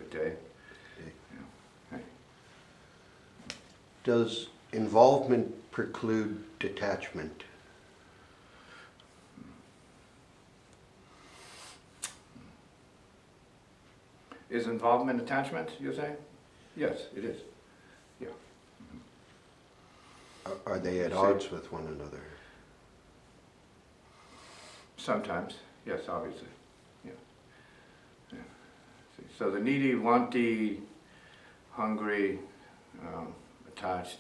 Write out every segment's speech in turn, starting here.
Good day. Okay. Yeah. Hey. Does involvement preclude detachment? Is involvement attachment, you're saying? Yes, it is. Yeah. Are they at See. odds with one another? Sometimes, yes, obviously. Yeah. Yeah. See, so the needy, wanty, hungry, attached,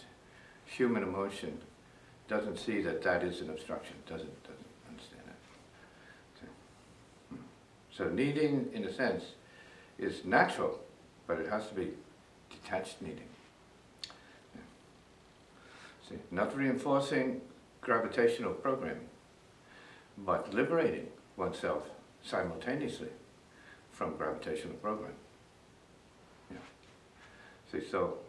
human emotion doesn't see that that is an obstruction, doesn't understand that. See. So needing, in a sense, is natural, but it has to be detached needing. Yeah. See, not reinforcing gravitational programming, but liberating oneself simultaneously from gravitational programming. Yeah. See, so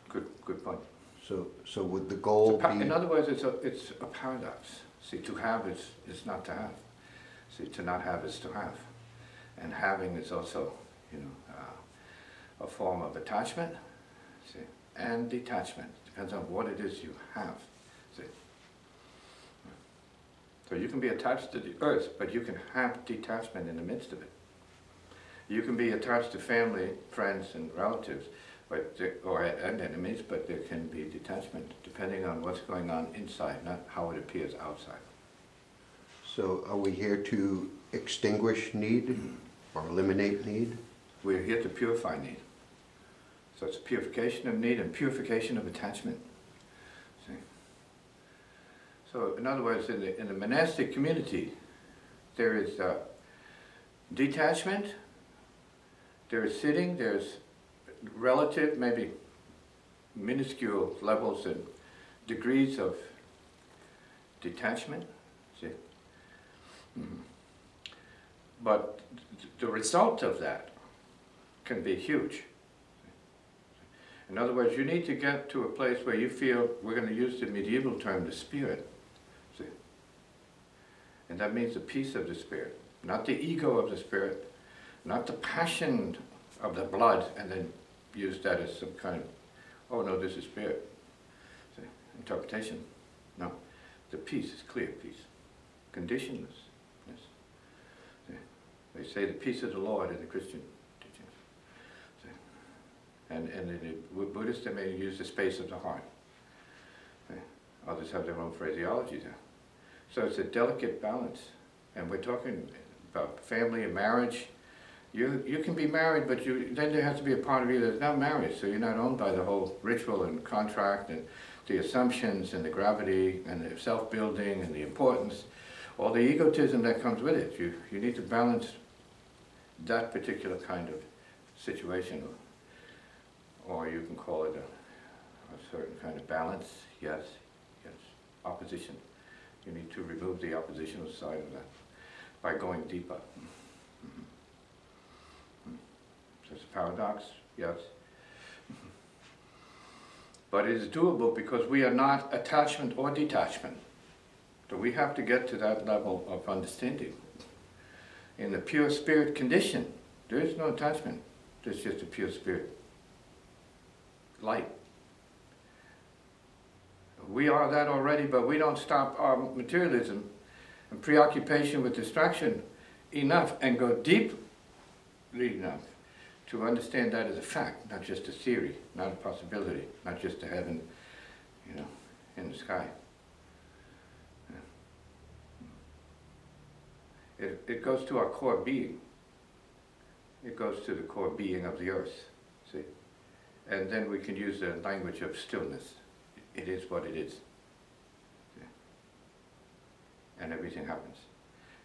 good point. So would the goal be... In other words, it's a paradox. See, to have is not to have. See, to not have is to have. And having is also, you know, a form of attachment, see, and detachment. Depends on what it is you have, see. So you can be attached to the earth, but you can have detachment in the midst of it. You can be attached to family, friends, and relatives, and enemies, but there can be detachment depending on what's going on inside, not how it appears outside. So are we here to extinguish need or eliminate need? We're here to purify need. So it's purification of need and purification of attachment. See? So in other words, in the monastic community, there is detachment, there is sitting, there's relative, maybe minuscule levels and degrees of detachment. See? Mm-hmm. But the result of that can be huge. In other words, you need to get to a place where you feel, we're going to use the medieval term, the spirit. See? And that means the peace of the spirit, not the ego of the spirit, not the passion of the blood, and then use that as some kind of, oh no, this is spirit. See? Interpretation. No. The peace is clear peace. Conditionless. Yes. See? They say the peace of the Lord in the Christian teachings. See? And in the Buddhist, they may use the space of the heart. See? Others have their own phraseology there. So it's a delicate balance. And we're talking about family and marriage. You can be married, but then there has to be a part of you that's not married, so you're not owned by the whole ritual and contract and the assumptions and the gravity and the self-building and the importance, all the egotism that comes with it. You need to balance that particular kind of situation, or you can call it a certain kind of balance, yes, opposition. You need to remove the oppositional side of that by going deeper. So it's a paradox, yes. But it is doable because we are not attachment or detachment. So we have to get to that level of understanding. In the pure spirit condition, there is no attachment. There's just a pure spirit. Light. We are that already, but we don't stop our materialism and preoccupation with distraction enough and go deeply enough to understand that as a fact, not just a theory, not a possibility, not just a heaven, you know, in the sky. Yeah. It goes to our core being. It goes to the core being of the earth, see? And then we can use the language of stillness. It is what it is. Yeah. And everything happens.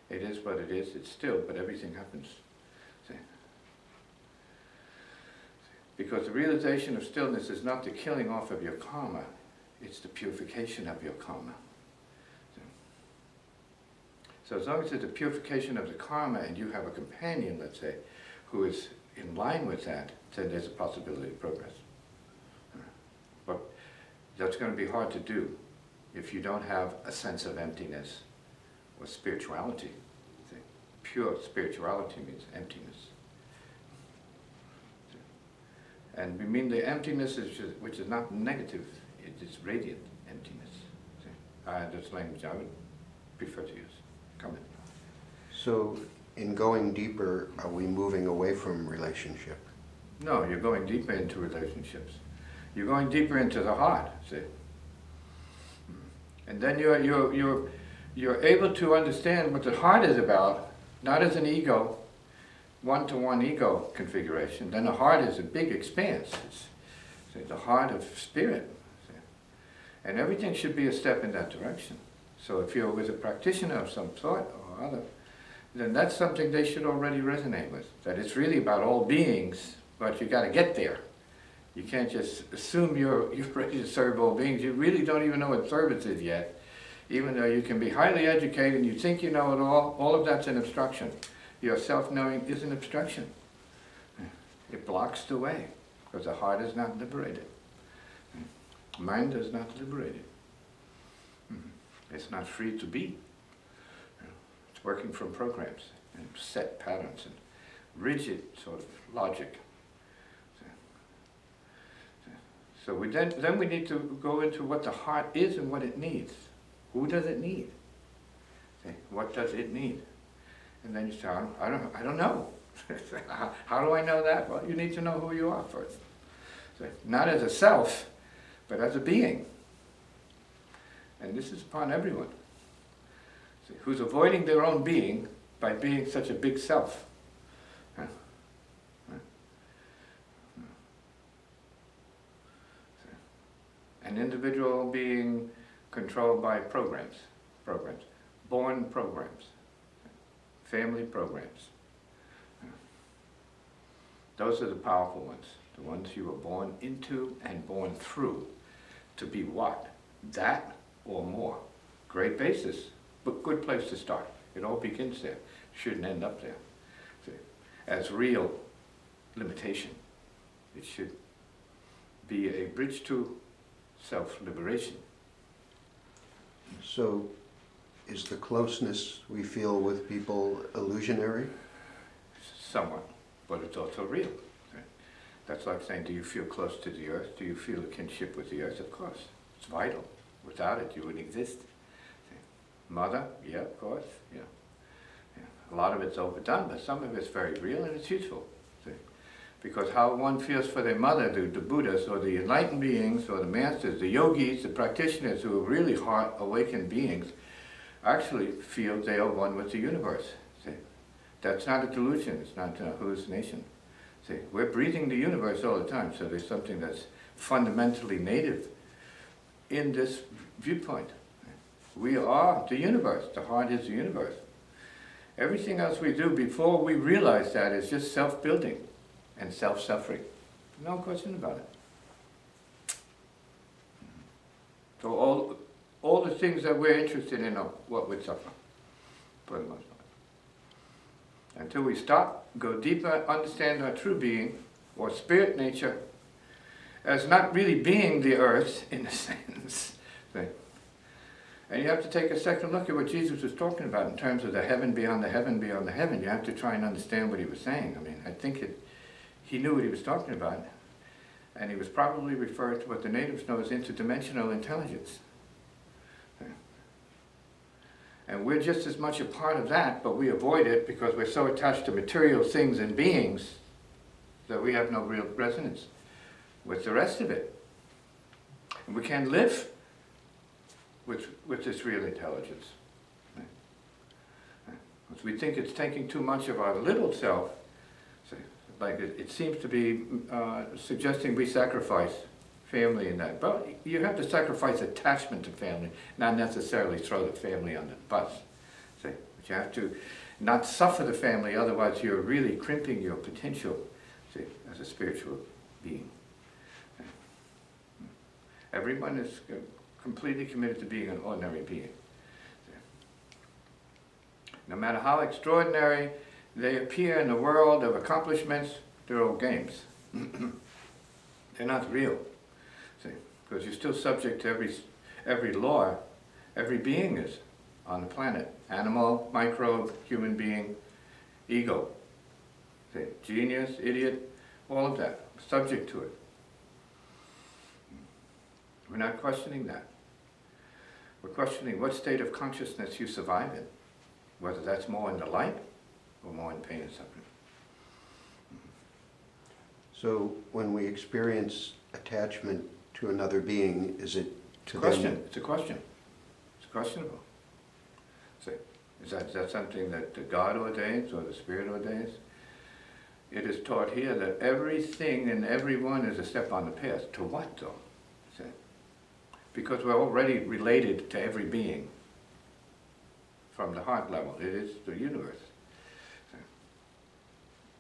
It is what it is, it's still, but everything happens. See? Because the realization of stillness is not the killing off of your karma, it's the purification of your karma. So as long as it's a purification of the karma and you have a companion, let's say, who is in line with that, then there's a possibility of progress. But that's going to be hard to do if you don't have a sense of emptiness or spirituality. See? pure spirituality means emptiness. And we mean the emptiness which is not negative, it is radiant emptiness. That's language I would prefer to use. Come in. So, in going deeper, are we moving away from relationship? No, you're going deeper into relationships. You're going deeper into the heart, see? And then you're able to understand what the heart is about, not as an ego, one-to-one ego configuration. Then the heart is a big expanse. It's the heart of spirit. See? And everything should be a step in that direction. So if you're with a practitioner of some sort or other, then that's something they should already resonate with. That it's really about all beings, but you got to get there. You can't just assume you're ready to serve all beings. You really don't even know what service is yet. Even though you can be highly educated and you think you know it all of that's an obstruction. Your self-knowing is an obstruction. It blocks the way, because the heart is not liberated. Mind is not liberated. It's not free to be. It's working from programs and set patterns and rigid sort of logic. So then we need to go into what the heart is and what it needs. Who does it need? What does it need? And then you say, I don't know. How do I know that? Well, you need to know who you are first. So, not as a self, but as a being. And this is upon everyone. See, who's avoiding their own being by being such a big self. An individual being controlled by programs, born programs, family programs. Those are the powerful ones, the ones you were born into and born through. To be what? That or more. Great basis, but good place to start. It all begins there, shouldn't end up there. See, as real limitation, it should be a bridge to self-liberation. So, is the closeness we feel with people illusionary? Somewhat, but it's also real. Right? That's like saying, do you feel close to the earth? Do you feel a kinship with the earth? Of course. It's vital. Without it, you wouldn't exist. Mother? Yeah, of course. Yeah. A lot of it's overdone, but some of it's very real and it's useful. Because how one feels for their mother, the Buddhas or the enlightened beings or the masters, the yogis, the practitioners who are really heart awakened beings, actually feel they are one with the universe. See? That's not a delusion, it's not a hallucination. See? We're breathing the universe all the time, so there's something that's fundamentally native in this viewpoint. We are the universe, the heart is the universe. Everything else we do before we realize that is just self-building and self-suffering. No question about it. So all the things that we're interested in are what we suffer, for the most part. Until we stop, go deeper, understand our true being, or spirit nature, as not really being the earth, in a sense. And you have to take a second look at what Jesus was talking about in terms of the heaven beyond the heaven beyond the heaven. You have to try and understand what he was saying. I mean, I think he knew what he was talking about, and he was probably referring to what the natives know as interdimensional intelligence. And we're just as much a part of that, but we avoid it because we're so attached to material things and beings that we have no real resonance with the rest of it. And we can't live with this real intelligence. Because we think it's taking too much of our little self. Like it seems to be suggesting we sacrifice family in that. But you have to sacrifice attachment to family, not necessarily throw the family on the bus. See? But you have to not suffer the family, otherwise you're really crimping your potential, see, as a spiritual being. Everyone is completely committed to being an ordinary being. No matter how extraordinary they appear in the world of accomplishments, they're all games. They're not real. See, because you're still subject to every law every being is on the planet. Animal, microbe, human being, ego. See, genius, idiot, all of that, subject to it. We're not questioning that. We're questioning what state of consciousness you survive in, whether that's more in the light or more in pain and suffering. So when we experience attachment to another being, is it to them? It's a question. It's questionable. See, is that something that God ordains or the Spirit ordains? It is taught here that everything and everyone is a step on the path. To what though? See? Because we're already related to every being from the heart level. It is the universe. See?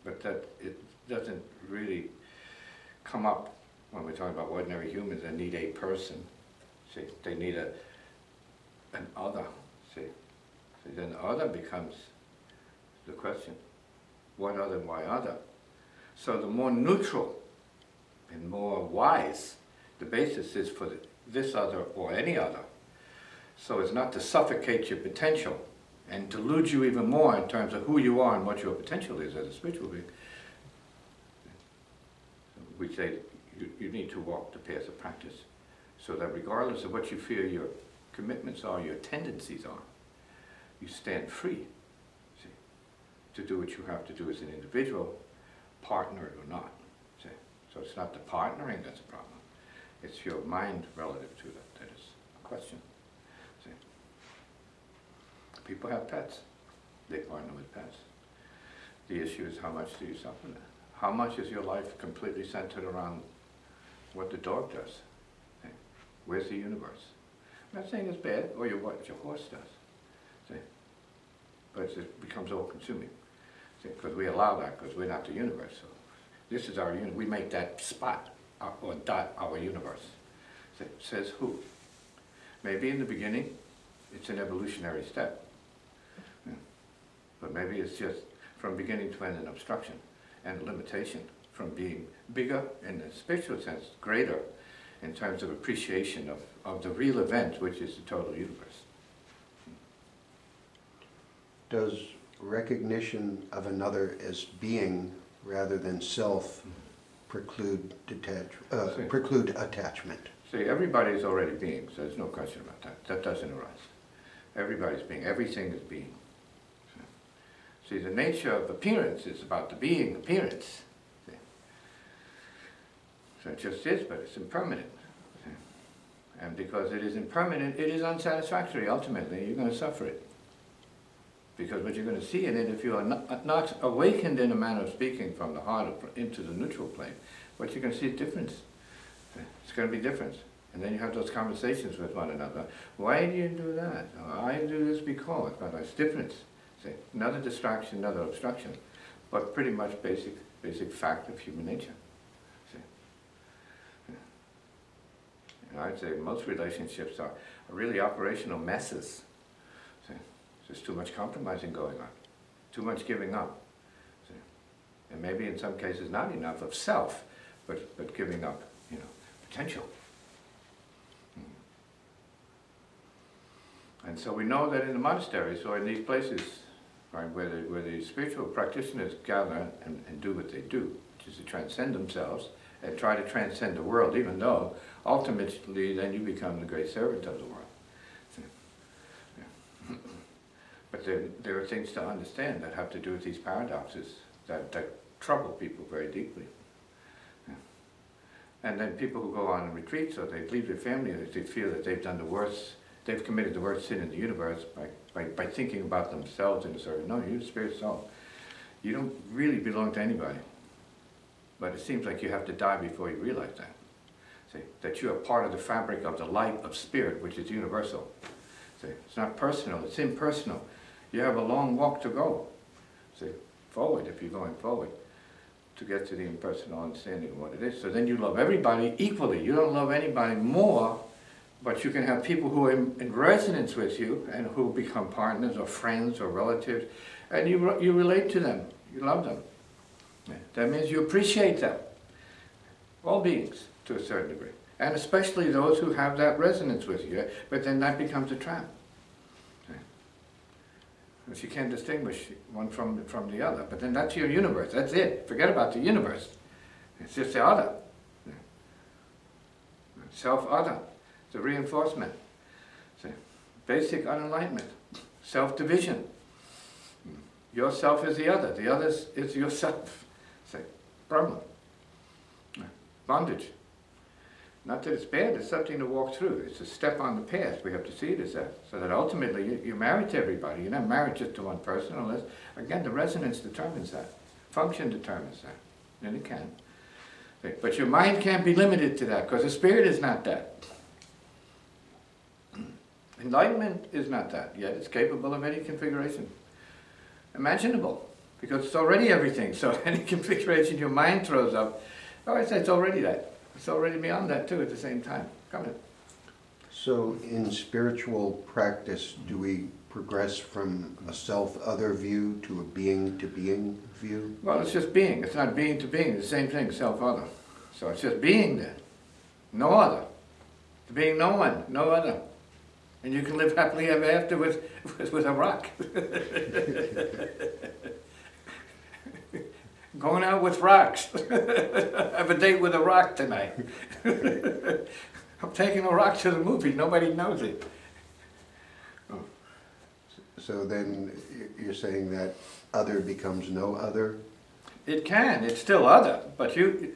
But that it doesn't really come up when we're talking about ordinary humans that need a person. See, they need an other. See, then the other becomes the question. What other, why other? So the more neutral and more wise the basis is for this other or any other, so as not to suffocate your potential and delude you even more in terms of who you are and what your potential is as a spiritual being. We say you need to walk the path of practice so that regardless of what you feel your commitments are, your tendencies are, you stand free, see, to do what you have to do as an individual, partnered or not. See? So it's not the partnering that's a problem. It's your mind relative to that is a question. See? People have pets. They partner with pets. The issue is how much do you supplement? How much is your life completely centered around what the dog does? See? Where's the universe? I'm not saying it's bad, or what your horse does. See? But it becomes all-consuming. Because we allow that, because we're not the universe. So this is our universe. We make that spot, or dot, our universe. So it says who? Maybe in the beginning, it's an evolutionary step. Yeah. But maybe it's just from beginning to end an obstruction and a limitation from being bigger in the spiritual sense, greater in terms of appreciation of the real event, which is the total universe. Does recognition of another as being rather than self preclude attachment? See, everybody's already being, so there's no question about that. That doesn't arise. Everybody's being, everything is being. See, the nature of appearance is about the being appearance. See? So it just is, but it's impermanent. See? And because it is impermanent, it is unsatisfactory. Ultimately, you're going to suffer it. Because what you're going to see in it, if you are not awakened in a manner of speaking from the heart into the neutral plane, what you're going to see is difference. It's going to be difference. And then you have those conversations with one another. Why do you do that? Oh, I do this because, but it's difference. See, another distraction, another obstruction, but pretty much basic fact of human nature. See? And I'd say most relationships are really operational messes. See? There's too much compromising going on, too much giving up. See? And maybe in some cases not enough of self, but giving up, potential. And so we know that in the monasteries or in these places, right, where the spiritual practitioners gather and do what they do, which is to transcend themselves and try to transcend the world, even though ultimately then you become the great servant of the world. Yeah. But there are things to understand that have to do with these paradoxes that trouble people very deeply. Yeah. And then people who go on retreats, or they leave their family, they feel that they've done the worst, they've committed the worst sin in the universe by thinking about themselves in a certain, no, you're the spirit soul. You don't really belong to anybody. But it seems like you have to die before you realize that. See, that you are part of the fabric of the light of spirit, which is universal. See, it's not personal, it's impersonal. You have a long walk to go. See, forward, if you're going forward, to get to the impersonal understanding of what it is. So then you love everybody equally. You don't love anybody more, but you can have people who are in resonance with you and who become partners or friends or relatives, and you relate to them, you love them. Yeah. That means you appreciate them, all beings to a certain degree, and especially those who have that resonance with you, but then that becomes a trap. Yeah. Because you can't distinguish one from the other. But then that's your universe, that's it. Forget about the universe. It's just the other. Self-other, it's a reinforcement. See? Basic unenlightenment, self-division. Yourself is the other is yourself. See? Problem. Bondage. Not that it's bad, it's something to walk through. It's a step on the path. We have to see it as that. So that ultimately you're married to everybody. You're not married just to one person unless, again, the resonance determines that. Function determines that. And it can. But your mind can't be limited to that because the spirit is not that. Enlightenment is not that, yet it's capable of any configuration. Imaginable, because it's already everything. So any configuration your mind throws up, oh, I say it's already that. It's already beyond that too at the same time. Come in. So in spiritual practice, do we progress from a self-other view to a being-to-being view? Well, it's just being. It's not being to being. It's the same thing, self-other. So it's just being then. No other. Being no one, no other. And you can live happily ever after with a rock. Going out with rocks. Have a date with a rock tonight. I'm taking a rock to the movie. Nobody knows it. Oh. So then you're saying that other becomes no other? It can. It's still other. But you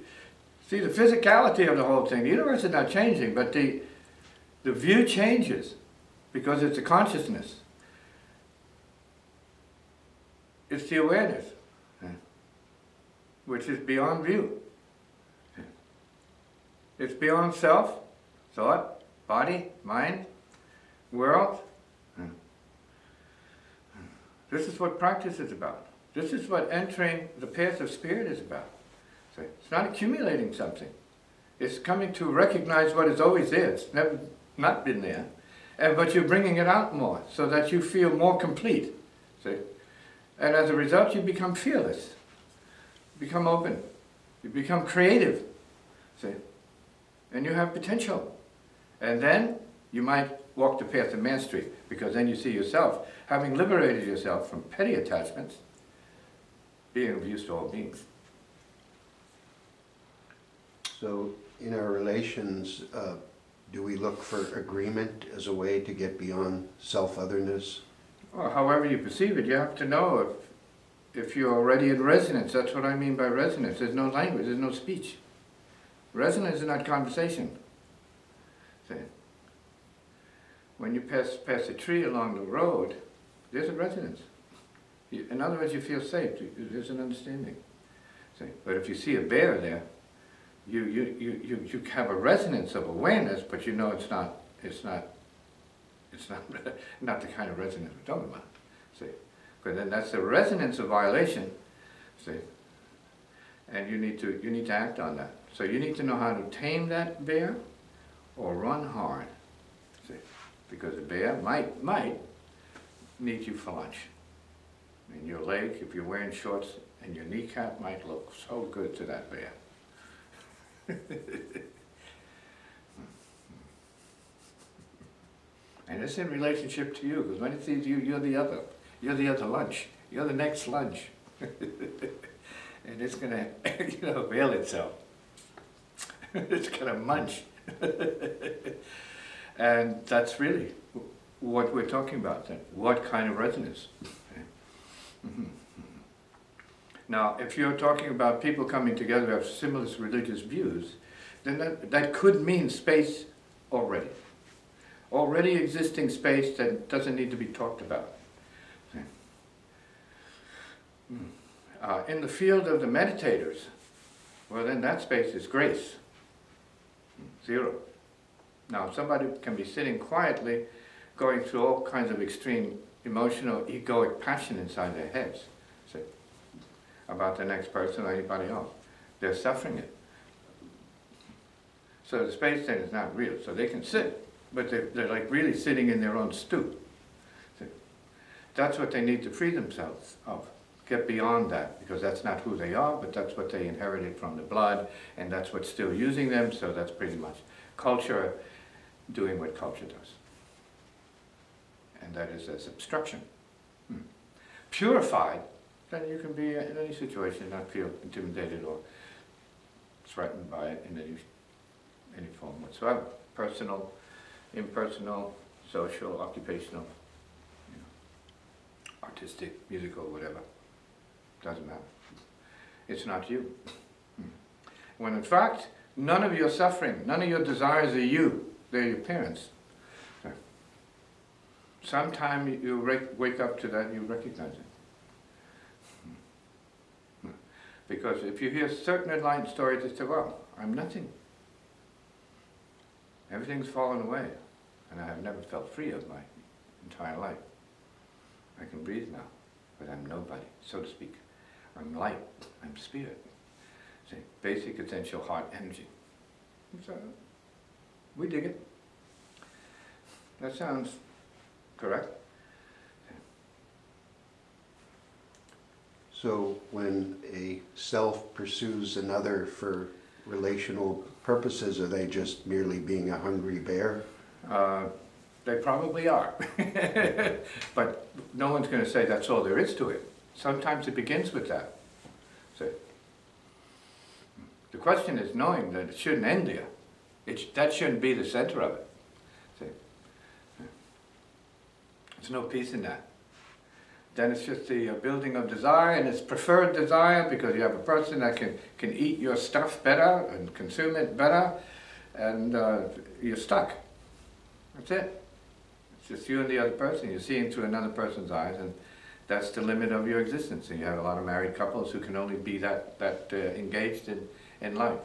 see the physicality of the whole thing. The universe is not changing, but the view changes because it's a consciousness. It's the awareness, which is beyond view. It's beyond self, thought, body, mind, world. This is what practice is about. This is what entering the path of spirit is about. So it's not accumulating something. It's coming to recognize what is always there. It's never not been there. But you're bringing it out more so that you feel more complete. See? And as a result, you become fearless. You become open. You become creative. See? And you have potential. And then you might walk the path of mastery, because then you see yourself, having liberated yourself from petty attachments, being of use to all beings. So in our relations, do we look for agreement as a way to get beyond self-otherness? Well, however you perceive it, you have to know if you're already in resonance. That's what I mean by resonance. There's no language, there's no speech. Resonance is not conversation. See? When you pass a tree along the road, there's a resonance. In other words, you feel safe. There's an understanding. See? But if you see a bear there, you have a resonance of awareness, but you know it's not not the kind of resonance we're talking about. See? Because then that's the resonance of violation. See? And you need to act on that. So you need to know how to tame that bear or run hard. See? Because the bear might need you for lunch. And your leg, if you're wearing shorts, and your kneecap might look so good to that bear. And it's in relationship to you, because when it sees you, you're the other lunch. You're the next lunch. And it's going to, avail itself. It's going to munch. And that's really what we're talking about then. What kind of resonance? Now, if you're talking about people coming together who have similar religious views, then that could mean space already. Already existing space that doesn't need to be talked about. In the field of the meditators, well then that space is grace. Zero. Now somebody can be sitting quietly, going through all kinds of extreme emotional, egoic passion inside their heads. See? About the next person or anybody else. They're suffering it. So the space then is not real. So they can sit, but they're like really sitting in their own stew. See? That's what they need to free themselves of. Get beyond that, because that's not who they are, but that's what they inherited from the blood, and that's what's still using them, so that's pretty much culture doing what culture does. And that is as obstruction. purified, then you can be in any situation, not feel intimidated or threatened by it in any form whatsoever. Personal, impersonal, social, occupational, you know, artistic, musical, whatever. Doesn't matter. It's not you. When in fact, none of your suffering, none of your desires are you. They're your parents. Sometime you wake up to that, you recognize it. Because if you hear certain enlightened stories, they say, well, I'm nothing. Everything's fallen away, and I have never felt free of my entire life. I can breathe now, but I'm nobody, so to speak. I'm light, I'm spirit. See, basic essential heart energy. So, we dig it. That sounds correct. So when a self pursues another for relational purposes, are they just merely being a hungry bear? They probably are. But no one's going to say that's all there is to it. Sometimes it begins with that. So, the question is knowing that it shouldn't end there. That shouldn't be the center of it. See? There's no peace in that. Then it's just the building of desire, and it's preferred desire because you have a person that can eat your stuff better and consume it better, and you're stuck. That's it. It's just you and the other person. You're seeing through another person's eyes, and that's the limit of your existence. And you have a lot of married couples who can only be that engaged in life.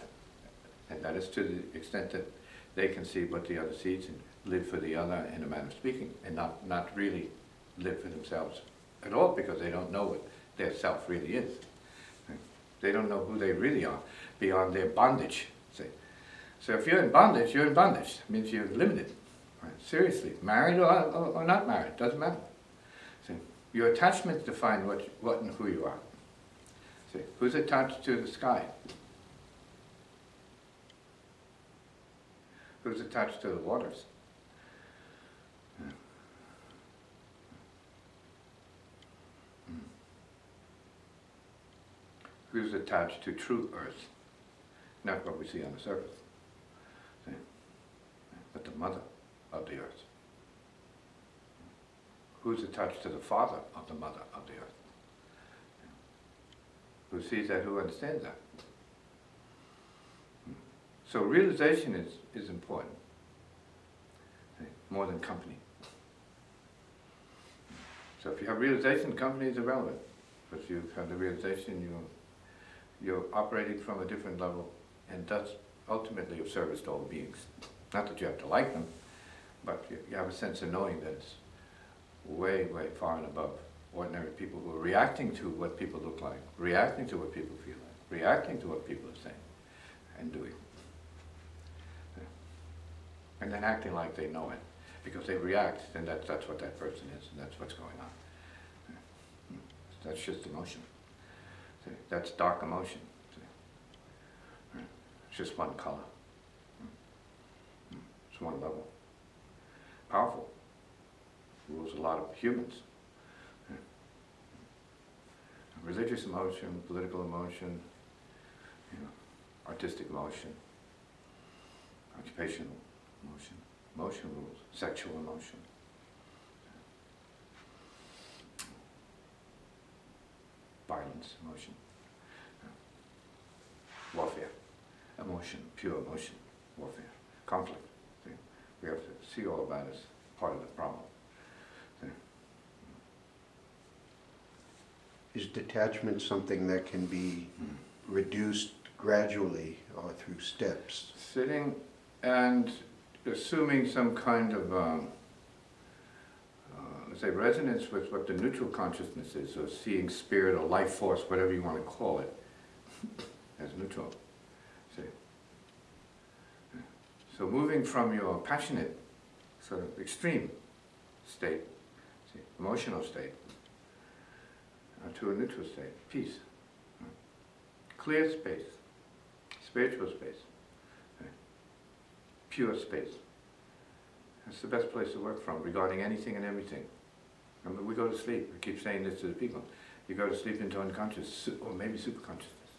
And that is to the extent that they can see what the other sees and live for the other in a manner of speaking, and not really live for themselves at all, because they don't know what their self really is. They don't know who they really are beyond their bondage. See? So if you're in bondage, you're in bondage. It means you're limited. Right? Seriously, married or not married, doesn't matter. See? Your attachments define what and who you are. See? Who's attached to the sky? Who's attached to the waters? Who's attached to true earth, not what we see on the surface, see? But the mother of the earth. Who's attached to the father of the mother of the earth? Who sees that, who understands that? So realization is important, more than company. So if you have realization, company is irrelevant. But you have the realization you're operating from a different level, and that's ultimately of service to all beings. Not that you have to like them, but you have a sense of knowing that it's way, way far and above ordinary people who are reacting to what people look like, reacting to what people feel like, reacting to what people are saying and doing. And then acting like they know it. Because they react, then that's what that person is, and that's what's going on. That's just emotion. See, that's dark emotion. See? It's just one color. It's one level. Powerful. Rules a lot of humans. Religious emotion, political emotion, artistic emotion, occupational emotion, emotion rules, sexual emotion. Violence, emotion. Warfare, emotion, pure emotion, warfare, conflict. See? We have to see all of that as part of the problem. See? Is detachment something that can be reduced gradually or through steps? Sitting and assuming some kind of, let's say, resonance with what the neutral consciousness is, or seeing spirit or life force, whatever you want to call it, as neutral. See? So moving from your passionate, sort of extreme state, see, emotional state, to a neutral state, peace, clear space, spiritual space, pure space. That's the best place to work from regarding anything and everything. I mean, we go to sleep. I keep saying this to the people. You go to sleep into unconscious, or maybe superconsciousness.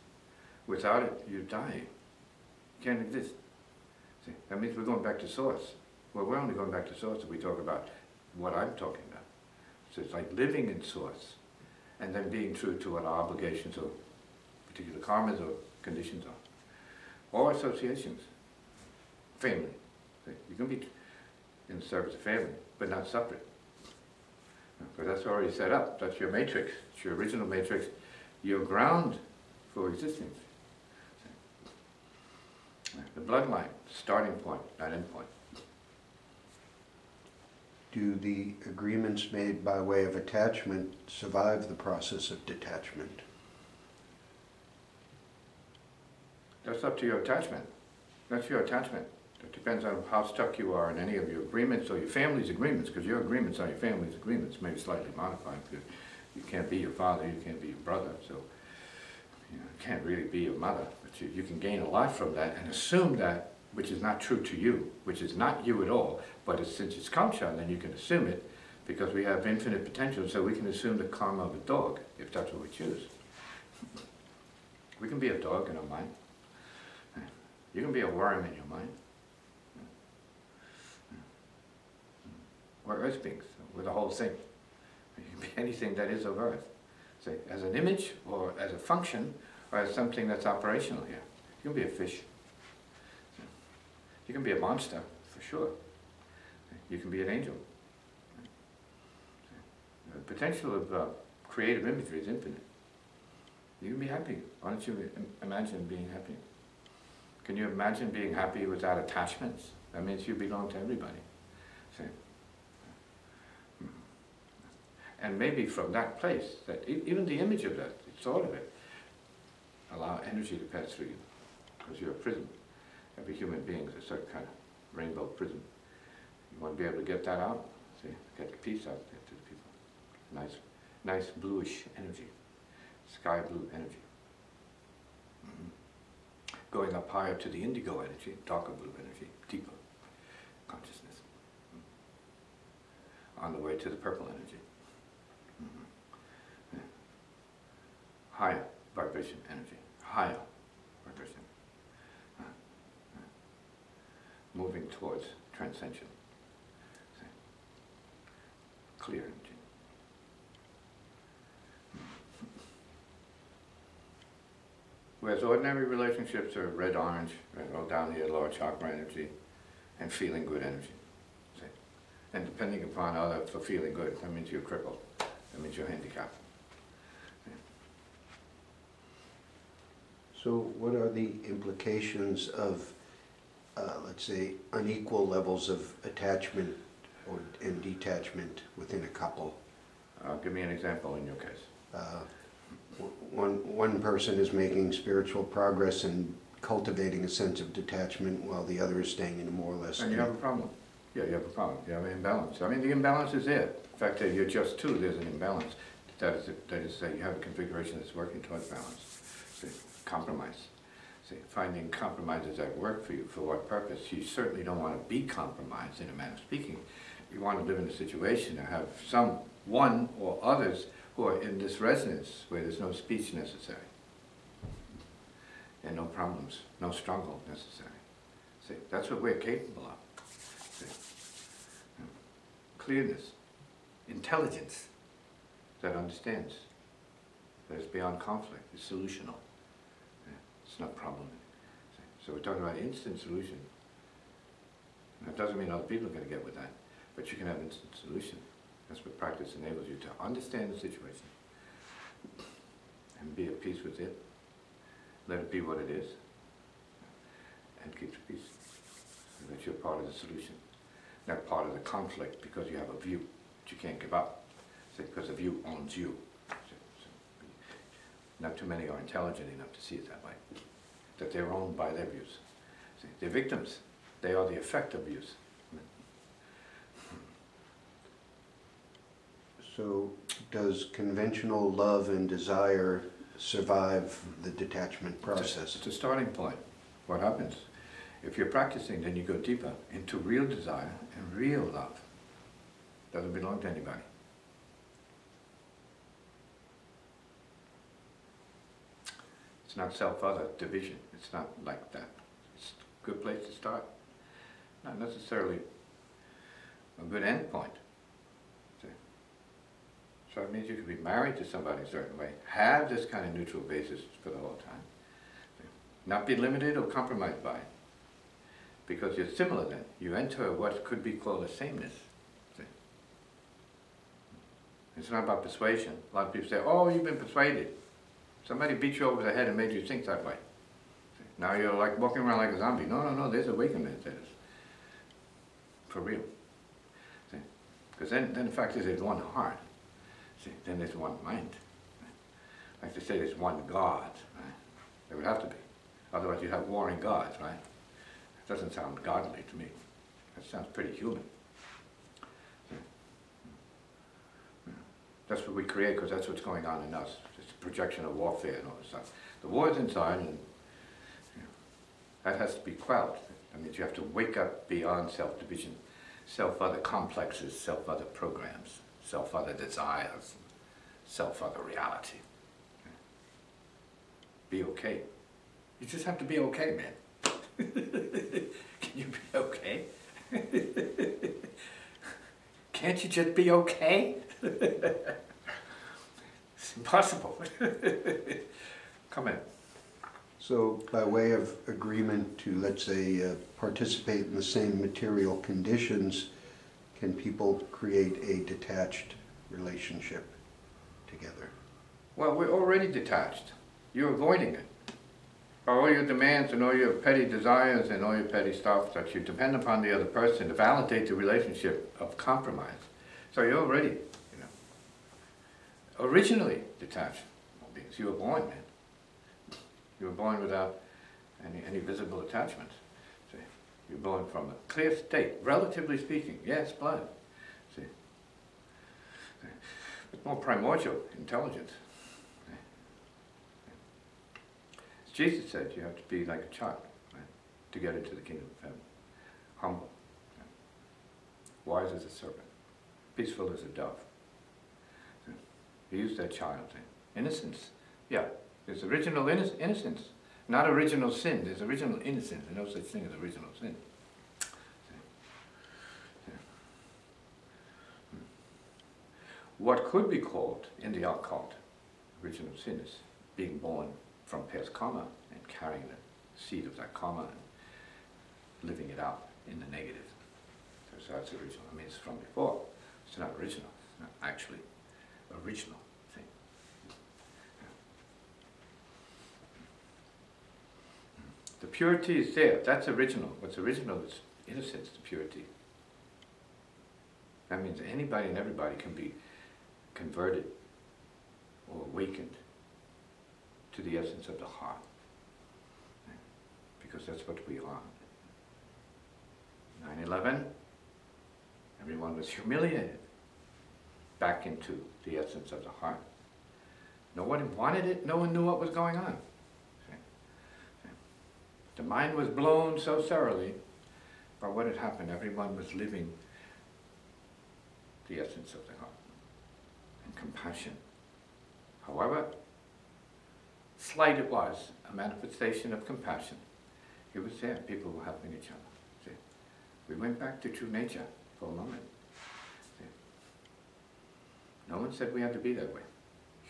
Without it, you die. You can't exist. See, that means we're going back to source. Well, we're only going back to source if we talk about what I'm talking about. So it's like living in source, and then being true to what our obligations or particular karmas or conditions are. Or associations. Family. See, you can be in the service of family, but not separate. Because that's already set up. That's your matrix. It's your original matrix. Your ground for existence. The bloodline, starting point, not end point. Do the agreements made by way of attachment survive the process of detachment? That's up to your attachment. That's your attachment. It depends on how stuck you are in any of your agreements or your family's agreements, because your agreements are your family's agreements, maybe slightly modified, because you can't be your father, you can't be your brother, so you can't really be your mother. But you can gain a lot from that and assume that, which is not true to you, which is not you at all, but since it's culture, then you can assume it, because we have infinite potential, so we can assume the karma of a dog, if that's what we choose. We can be a dog in our mind. You can be a worm in your mind. We're earth beings, we're the whole thing. You can be anything that is of earth. Say, as an image, or as a function, or as something that's operational here. You can be a fish. You can be a monster, for sure. You can be an angel. The potential of creative imagery is infinite. You can be happy. Why don't you imagine being happy? Can you imagine being happy without attachments? That means you belong to everybody. See? And maybe from that place, that even the image of that, the thought of it, allow energy to pass through you, because you're a prism. Every human being is a certain kind of rainbow prism. You want to be able to get that out, see, get the peace out there to the people. Nice bluish energy, sky blue energy. Going up higher to the indigo energy, darker blue energy, deeper consciousness. On the way to the purple energy. Higher vibration energy, higher vibration. Moving towards transcension. Clear energy. Whereas ordinary relationships are red-orange, or down here, lower chakra energy, and feeling good energy. See? And depending upon other, for feeling good, that means you're crippled, that means you're handicapped. So what are the implications of, let's say, unequal levels of attachment and detachment within a couple? Give me an example in your case. One person is making spiritual progress and cultivating a sense of detachment while the other is staying in a more or less... And you have a problem. Yeah, you have a problem. You have an imbalance. I mean, the imbalance is there. The fact that you're just two, there's an imbalance. That is you have a configuration that's working towards balance. See, compromise. See, finding compromises that work for you. For what purpose? You certainly don't want to be compromised in a manner of speaking. You want to live in a situation to have one or others who are in this resonance where there's no speech necessary. And no problems, no struggle necessary. See, that's what we're capable of. See? Clearness, intelligence that understands, that is beyond conflict, is solutional. It's not problem. See? So we're talking about instant solution. That doesn't mean other people are going to get with that, but you can have instant solution. That's what practice enables you to understand the situation and be at peace with it. Let it be what it is, and keep the peace. So that you're part of the solution, not part of the conflict because you have a view that you can't give up. See, because the view owns you. Not too many are intelligent enough to see it that way, that they're owned by their views. See, they're victims. They are the effect of views. So does conventional love and desire survive the detachment process? It's a starting point. What happens? If you're practicing, then you go deeper into real desire and real love. Doesn't belong to anybody. It's not self-other division. It's not like that. It's a good place to start. Not necessarily a good end point. See? So it means you could be married to somebody a certain way, have this kind of neutral basis for the whole time, see? Not be limited or compromised by it. Because you're similar then. You enter what could be called a sameness. See? It's not about persuasion. A lot of people say, oh, you've been persuaded. Somebody beat you over the head and made you think that way. See? Now you're like walking around like a zombie. No, no, no, there's awakenment. That is for real. Because then the fact is there's one heart. See? Then there's one mind. Right? Like they say there's one God. Right? There would have to be. Otherwise you'd have warring gods, right? Doesn't sound godly to me. That sounds pretty human. That's what we create because that's what's going on in us. It's a projection of warfare and all this stuff. The war is inside and that has to be quelled. That means you have to wake up beyond self-division, self-other complexes, self-other programs, self-other desires, self-other reality. Be okay. You just have to be okay, man. Can you be okay? Can't you just be okay? It's impossible. Come in. So by way of agreement to, let's say, participate in the same material conditions, can people create a detached relationship together? Well, we're already detached. You're avoiding it. All your demands and all your petty desires and all your petty stuff that you depend upon the other person to validate the relationship of compromise. So you're already, originally detached beings. You were born, man. You were born without any visible attachments. See, you're born from a clear state, relatively speaking. Yes, blood. See, but more primordial intelligence. Jesus said you have to be like a child, right, to get into the kingdom of heaven. Humble, right? Wise as a serpent, peaceful as a dove. He used that child thing. Innocence, yeah. There's original innocence, not original sin. There's original innocence. There's no such thing as original sin. What could be called in the occult original sin is being born from past karma and carrying the seed of that karma and living it out in the negative. So that's original. I mean, it's from before. It's not original. It's not actually original thing. The purity is there. That's original. What's original is innocence, the purity. That means anybody and everybody can be converted or awakened to the essence of the heart, because that's what we are. 9/11, everyone was humiliated back into the essence of the heart. No one wanted it, no one knew what was going on. The mind was blown so thoroughly by what had happened. Everyone was living the essence of the heart and compassion. However slight it was, a manifestation of compassion. It was there, people were helping each other. See? We went back to true nature for a moment. See? No one said we had to be that way.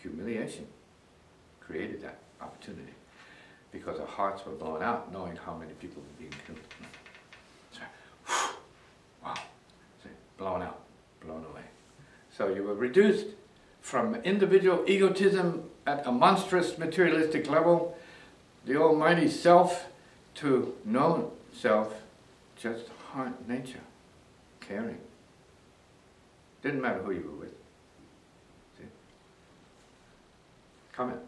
Humiliation created that opportunity because our hearts were blown out knowing how many people were being killed. So, wow, see? Blown out, blown away. So you were reduced from individual egotism at a monstrous materialistic level, the almighty self, to known self, just heart nature, caring. Didn't matter who you were with. See? Comment.